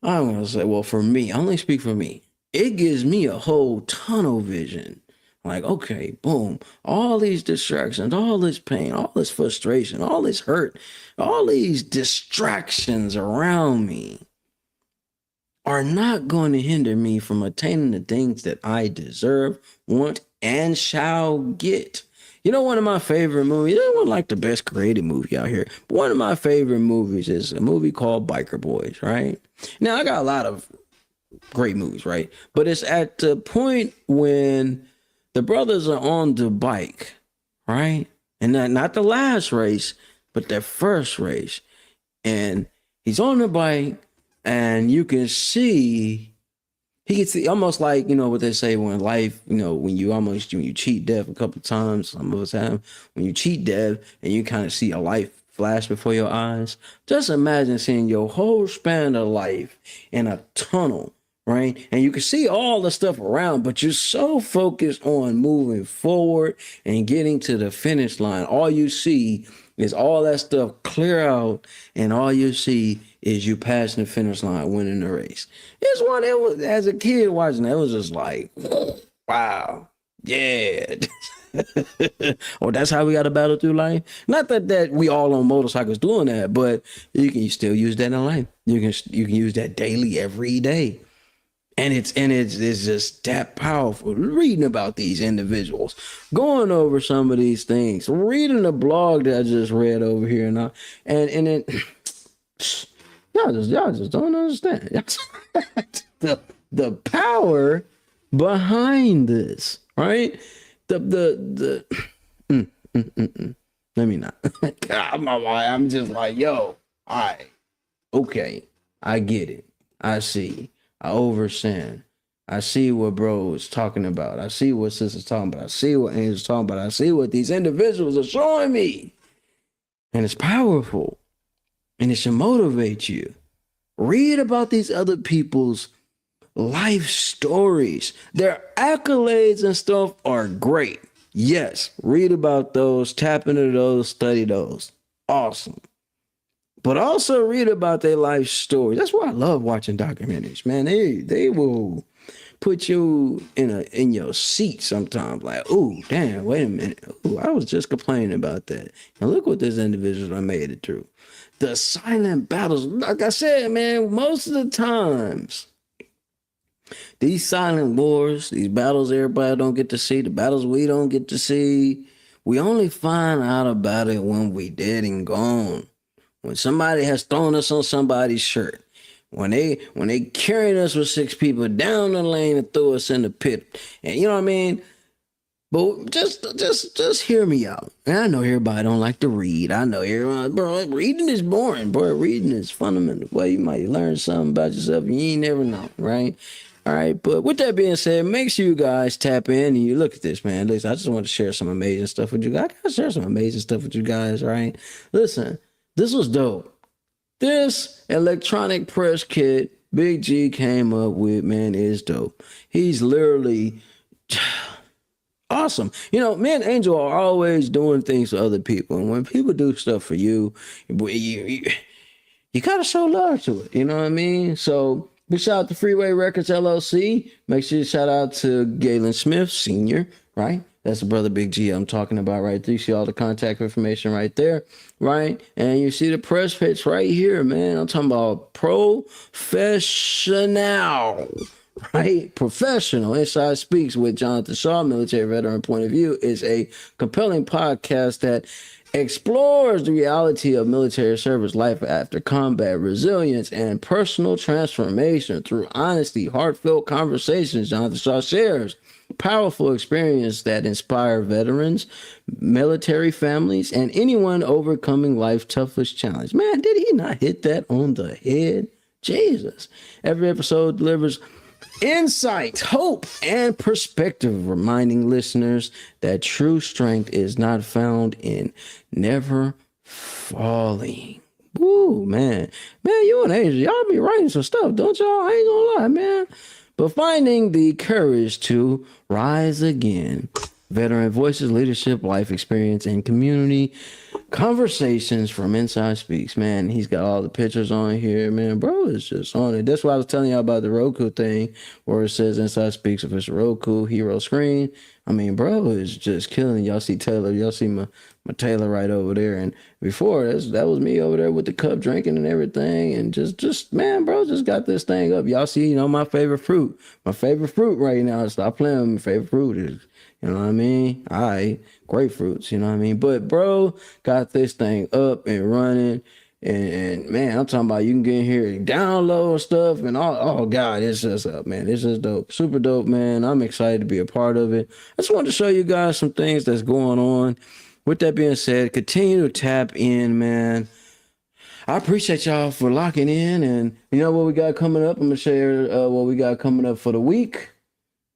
I'm gonna say, well, for me, I only speak for me, it gives me a whole tunnel vision. Like, okay, boom, all these distractions, all this pain, all this frustration, all this hurt, all these distractions around me are not going to hinder me from attaining the things that I deserve, want, and shall get. You know, one of my favorite movies, it wasn't like the best creative movie out here, but one of my favorite movies is a movie called Biker Boys, right? Now, I got a lot of great movies, right? But it's at the point when the brothers are on the bike, right? And not the last race, but their first race. And he's on the bike, and you can see, he can see almost like, you know, what they say when life, you know, when you cheat death a couple of times, some of us have, when you cheat death and you kind of see a life flash before your eyes. Just imagine seeing your whole span of life in a tunnel, right? And you can see all the stuff around, but you're so focused on moving forward and getting to the finish line. All you see is all that stuff clear out, and all you see is you passing the finish line, winning the race. It's one that was, as a kid watching it was just like, wow, yeah. Or that's how we got to battle through life. Not that we all on motorcycles doing that, but you can still use that in life. You can use that daily, every day. And it's just that powerful. Reading about these individuals, going over some of these things, reading the blog that I just read over here, and then y'all just don't understand the power behind this, right? Let me not. I'm just like, yo, all right, okay, I get it, I see. I overstand. I see what bro is talking about. I see what sister's talking about. I see what Angel's talking about. I see what these individuals are showing me. And it's powerful. And it should motivate you. Read about these other people's life stories. Their accolades and stuff are great. Yes, read about those, tap into those, study those. Awesome. But also read about their life story. That's why I love watching documentaries, man. They will put you in your seat sometimes. Like, oh, damn, wait a minute. Ooh, I was just complaining about that. And look what this individual made it through. The silent battles. Like I said, man, most of the times, these silent wars, these battles everybody don't get to see, the battles we don't get to see, we only find out about it when we dead and gone. When somebody has thrown us on somebody's shirt, when they carried us with 6 people down the lane and threw us in the pit, and you know what I mean. But just hear me out. And I know everybody don't like to read. I know everybody, bro. Reading is boring, bro. Reading is fundamental. Well, you might learn something about yourself and you ain't never know, right? All right, but with that being said, make sure you guys tap in and you look at this, man. Listen, I just want to share some amazing stuff with you guys. I gotta share some amazing stuff with you guys, right? Listen, this was dope. This electronic press kit Big G came up with, man, is dope. He's literally awesome. You know, me and Angel are always doing things for other people. And when people do stuff for you, you gotta show love to it. You know what I mean? So big shout out to Freeway Records LLC. Make sure you shout out to Galen Smith Sr., right? That's the brother Big G I'm talking about right there. You see all the contact information right there, right? And you see the press pitch right here, man. I'm talking about professional, right? Professional. Inside Speaks with Jonathan Shaw, military veteran point of view, is a compelling podcast that explores the reality of military service, life after combat, resilience, and personal transformation through honesty, heartfelt conversations. Jonathan Shaw shares powerful experience that inspire veterans, military families, and anyone overcoming life's toughest challenge. Man, did he not hit that on the head? Jesus. Every episode delivers insight, hope, and perspective, reminding listeners that true strength is not found in never falling. Woo, man. Man, you and Asia, y'all be writing some stuff, don't y'all? I ain't gonna lie, man. But finding the courage to rise again. Veteran voices, leadership, life experience, and community conversations from Inside Speaks. Man, he's got all the pictures on here, man. Bro, it's just on it. That's why I was telling y'all about the Roku thing where it says Inside Speaks if it's Roku hero screen. I mean, bro, is just killing. Y'all see Taylor. Y'all see my Taylor right over there. And before, that was me over there with the cup drinking and everything. And just man, bro, just got this thing up. Y'all see, my favorite fruit. My favorite fruit right now. Stop playing with my favorite fruit is, you know what I mean? Grapefruits, you know what I mean? But bro, got this thing up and running. And man, I'm talking about you can get in here and download stuff and all. Oh God, it's just up, man. It's just dope. Super dope, man. I'm excited to be a part of it. I just wanted to show you guys some things that's going on. With that being said, continue to tap in, man. I appreciate y'all for locking in. And you know what we got coming up? I'm going to share what we got coming up for the week.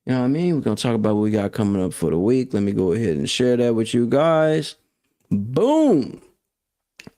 You know what I mean? We're going to talk about what we got coming up for the week. Let me go ahead and share that with you guys. Boom.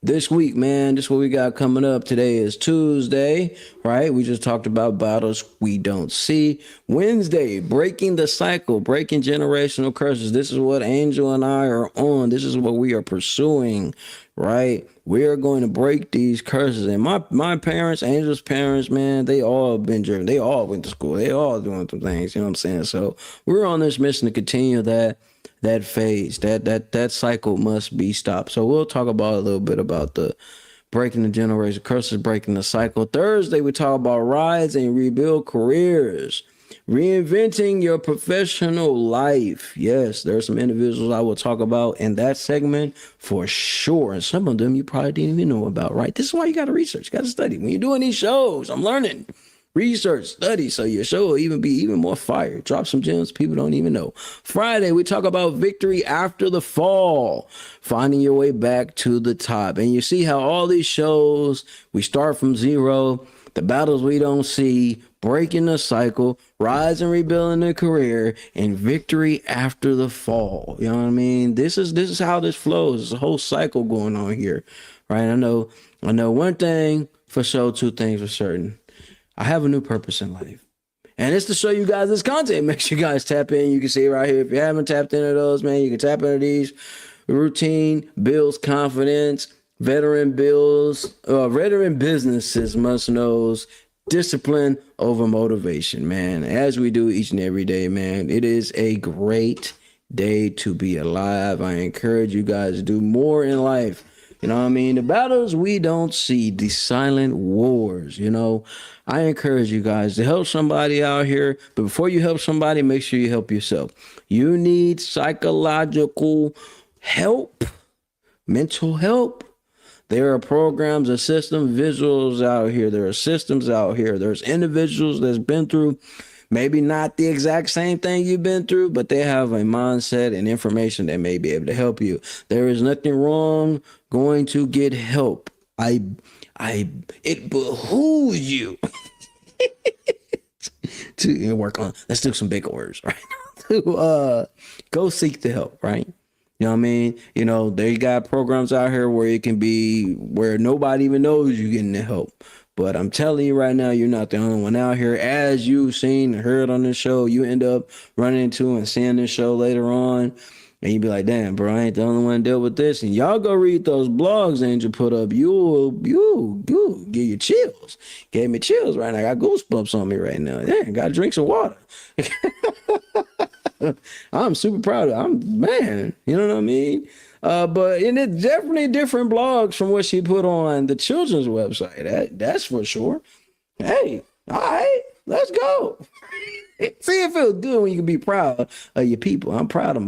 This week, man, this is what we got coming up. Today is Tuesday, right? We just talked about battles we don't see. Wednesday, breaking the cycle, breaking generational curses. This is what Angel and I are on. This is what we are pursuing, right? We are going to break these curses. And my parents, Angel's parents, man, they all been driven. They all went to school. They all doing some things, you know what I'm saying? So we're on this mission to continue that phase, that cycle must be stopped. So we'll talk about a little bit about the breaking the generation curses, breaking the cycle. Thursday, we talk about rise and rebuild careers, reinventing your professional life. Yes, there are some individuals I will talk about in that segment for sure. And some of them you probably didn't even know about, right? This is why you got to research, you got to study. When you're doing these shows, I'm learning. Research, study, so your show will even be even more fire. Drop some gems people don't even know. Friday, we talk about victory after the fall, finding your way back to the top. And you see how all these shows, we start from zero, the battles we don't see, breaking the cycle, rise and rebuilding the career, and victory after the fall. You know what I mean? This is how this flows. There's a whole cycle going on here, right? I know one thing for sure, two things for certain. I have a new purpose in life. And it's to show you guys this content. Make sure you guys tap in. You can see right here. If you haven't tapped into those, man, you can tap into these. Routine builds confidence. Veteran businesses must know discipline over motivation, man. As we do each and every day, man. It is a great day to be alive. I encourage you guys to do more in life. You know what I mean? The battles we don't see, the silent wars, I encourage you guys to help somebody out here. But before you help somebody, make sure you help yourself. You need psychological help, mental help. There are programs and system visuals out here. There are systems out here. There's individuals that's been through maybe not the exact same thing you've been through, but they have a mindset and information that may be able to help you. There is nothing wrong going to get help. It behooves you to work on, let's do some big words, right? To go seek the help, right? You know what I mean? You know, they got programs out here where it can be where nobody even knows you're getting the help. But I'm telling you right now, you're not the only one out here. As you've seen and heard on this show, you end up running into and seeing this show later on. And you be like, damn, bro, I ain't the only one to deal with this. And y'all go read those blogs Angel put up. You'll get you chills. Gave me chills right now. I got goosebumps on me right now. Yeah, gotta drink some water. I'm super proud of man, you know what I mean? But and it's definitely different blogs from what she put on the children's website. That's for sure. Hey, all right, let's go. See, it feels good when you can be proud of your people. I'm proud of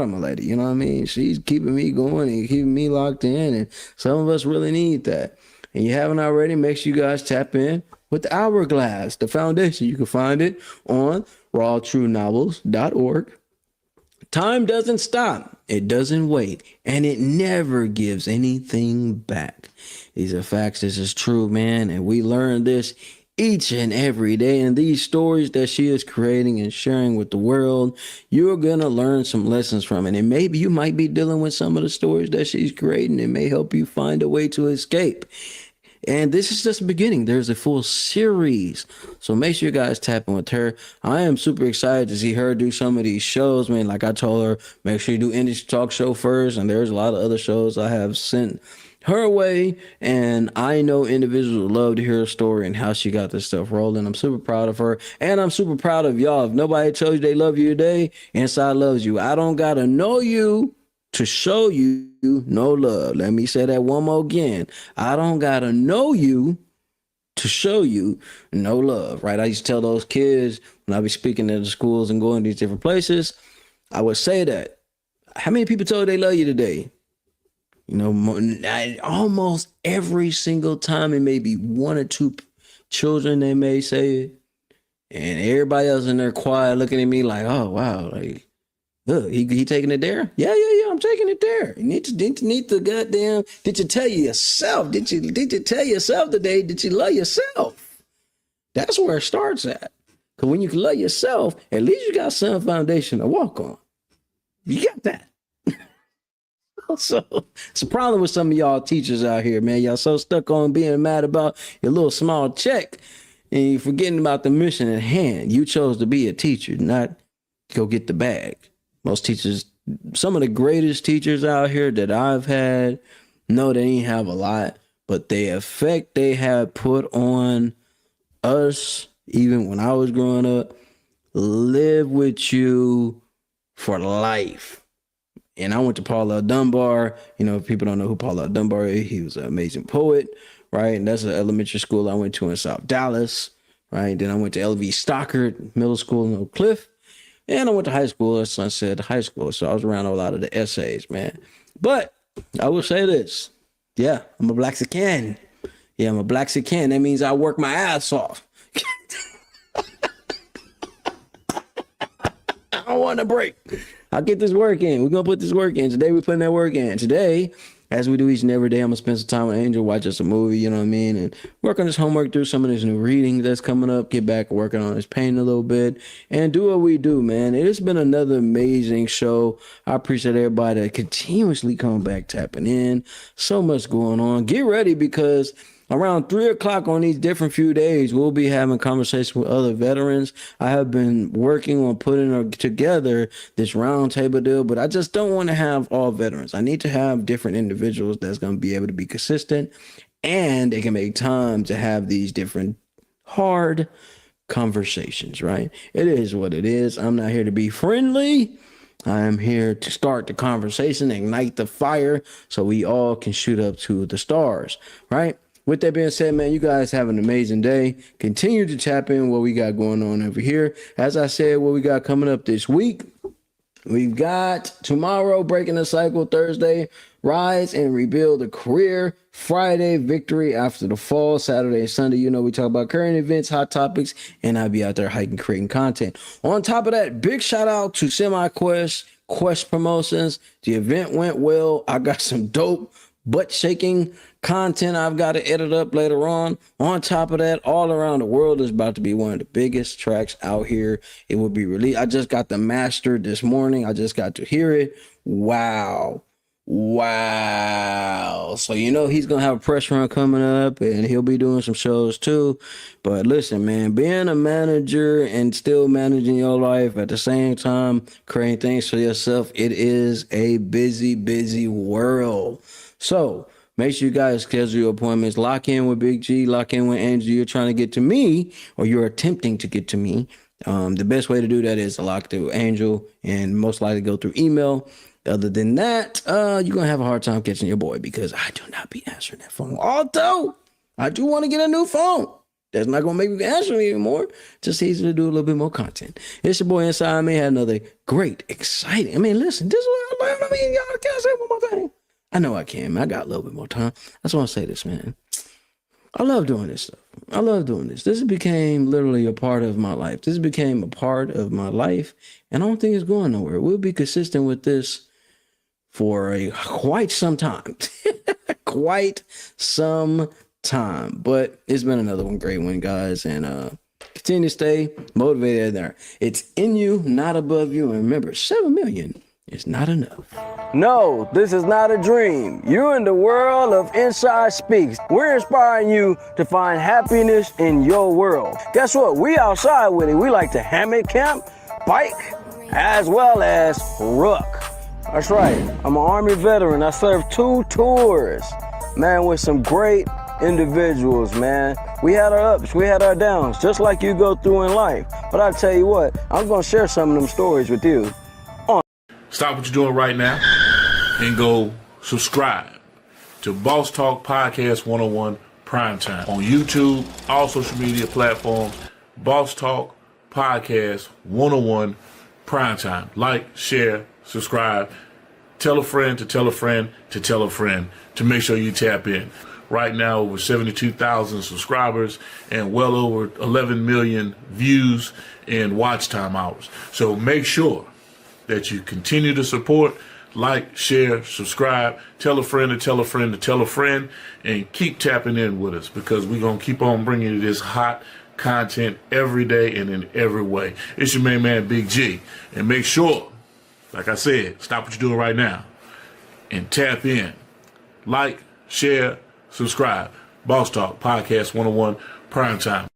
my lady. You know what I mean? She's keeping me going and keeping me locked in. And some of us really need that. And you haven't already, make sure you guys tap in with the Hourglass, the foundation. You can find it on rawtruenovels.org. Time doesn't stop. It doesn't wait. And it never gives anything back. These are facts. This is true, man. And we learn this each and every day. And these stories that she is creating and sharing with the world, you're going to learn some lessons from it. And maybe you might be dealing with some of the stories that she's creating. It may help you find a way to escape. And this is just the beginning. There's a full series. So make sure you guys tap in with her. I am super excited to see her do some of these shows, man. Like I told her, make sure you do Industry Talk Show first. And there's a lot of other shows I have sent her way. And I know individuals would love to hear her story and how she got this stuff rolling. I'm super proud of her. And I'm super proud of y'all. If nobody tells you they love you today, Inside loves you. I don't got to know you to show you no love. Let me say that one more again. I don't gotta know you to show you no love, right? I used to tell those kids when I be speaking at the schools and going to these different places, I would say that. How many people told they love you today? You know, almost every single time it may be one or two children they may say it, and everybody else in there quiet looking at me like, oh wow, like, he taking it there? Yeah, I'm taking it there. You need to goddamn, did you tell yourself? Did you tell yourself today, did you love yourself? That's where it starts at. Because when you can love yourself, at least you got some foundation to walk on. You got that. So it's a problem with some of y'all teachers out here, man. Y'all so stuck on being mad about your little small check and you're forgetting about the mission at hand. You chose to be a teacher, not go get the bag. Most teachers, some of the greatest teachers out here that I've had, no, they ain't have a lot, but the effect they have put on us, even when I was growing up, live with you for life. And I went to Paul L. Dunbar. You know, if people don't know who Paul L. Dunbar is, he was an amazing poet, right? And that's an elementary school I went to in South Dallas, right? Then I went to L.V. Stockard Middle School in Oak Cliff. And I went to high school at Sunset High School. So I was around a lot of the essays, man. But I will say this. Yeah, I'm a Blaxican. Yeah, I'm a Blaxican. That means I work my ass off. I don't want a break. I'll get this work in. We're going to put this work in. Today, we're putting that work in. Today, as we do each and every day, I'm going to spend some time with Angel, watch us a movie, you know what I mean? And work on his homework, do some of his new reading that's coming up, get back working on his painting a little bit, and do what we do, man. It has been another amazing show. I appreciate everybody that continuously come back, tapping in. So much going on. Get ready because around 3 o'clock on these different few days, we'll be having conversations with other veterans. I have been working on putting together this roundtable deal, but I just don't want to have all veterans. I need to have different individuals that's going to be able to be consistent, and they can make time to have these different hard conversations, right? It is what it is. I'm not here to be friendly. I am here to start the conversation, ignite the fire so we all can shoot up to the stars, right? With that being said, man, you guys have an amazing day. Continue to tap in what we got going on over here. As I said, what we got coming up this week, we've got tomorrow, Breaking the Cycle, Thursday, Rise and Rebuild a Career, Friday, Victory After the Fall, Saturday and Sunday, you know, we talk about current events, hot topics, and I'll be out there hiking, creating content. On top of that, big shout out to SemiQuest, Quest Promotions. The event went well. I got some dope butt shaking content I've got to edit up later on. On top of that, All Around the World is about to be one of the biggest tracks out here. It will be released. I just got the master this morning. I just got to hear it. Wow. So he's gonna have a press run coming up, and he'll be doing some shows too. But listen, man, being a manager and still managing your life at the same time, creating things for yourself, it is a busy world. So make sure you guys schedule your appointments. Lock in with Big G, lock in with Angie. You're trying to get to me, or you're attempting to get to me. The best way to do that is to lock through Angel and most likely go through email. Other than that, you're going to have a hard time catching your boy because I do not be answering that phone. Although, I do want to get a new phone. That's not going to make me answer me anymore. Just easy to do a little bit more content. It's your boy Inside Me. Had another great, exciting. Listen, this is what I learned. Y'all can't say one more thing. I know I can, man. I got a little bit more time. I just want to say this, man. I love doing this stuff. I love doing this. This became literally a part of my life. This became a part of my life, and I don't think it's going nowhere. We'll be consistent with this for quite some time. Quite some time. But it's been another great one, guys. And continue to stay motivated there. It's in you, not above you. And remember, 7 million is not enough. No, this is not a dream. You're in the world of Inside Speaks. We're inspiring you to find happiness in your world. Guess what? We outside with it. We like to hammock camp, bike, as well as ruck. That's right. I'm an Army veteran. I served 2 tours, man, with some great individuals, man. We had our ups, we had our downs, just like you go through in life. But I tell you what, I'm going to share some of them stories with you. Stop what you're doing right now and go subscribe to Boss Talk Podcast 101 Primetime on YouTube, all social media platforms. Boss Talk Podcast 101 Primetime. Like, share, subscribe, tell a friend to tell a friend to tell a friend to make sure you tap in. Right now, over 72,000 subscribers and well over 11 million views and watch time hours. So make sure that you continue to support, like, share, subscribe, tell a friend to tell a friend to tell a friend, and keep tapping in with us because we're going to keep on bringing you this hot content every day and in every way. It's your main man, Big G. And make sure, like I said, stop what you're doing right now and tap in. Like, share, subscribe. Boss Talk Podcast 101 Primetime.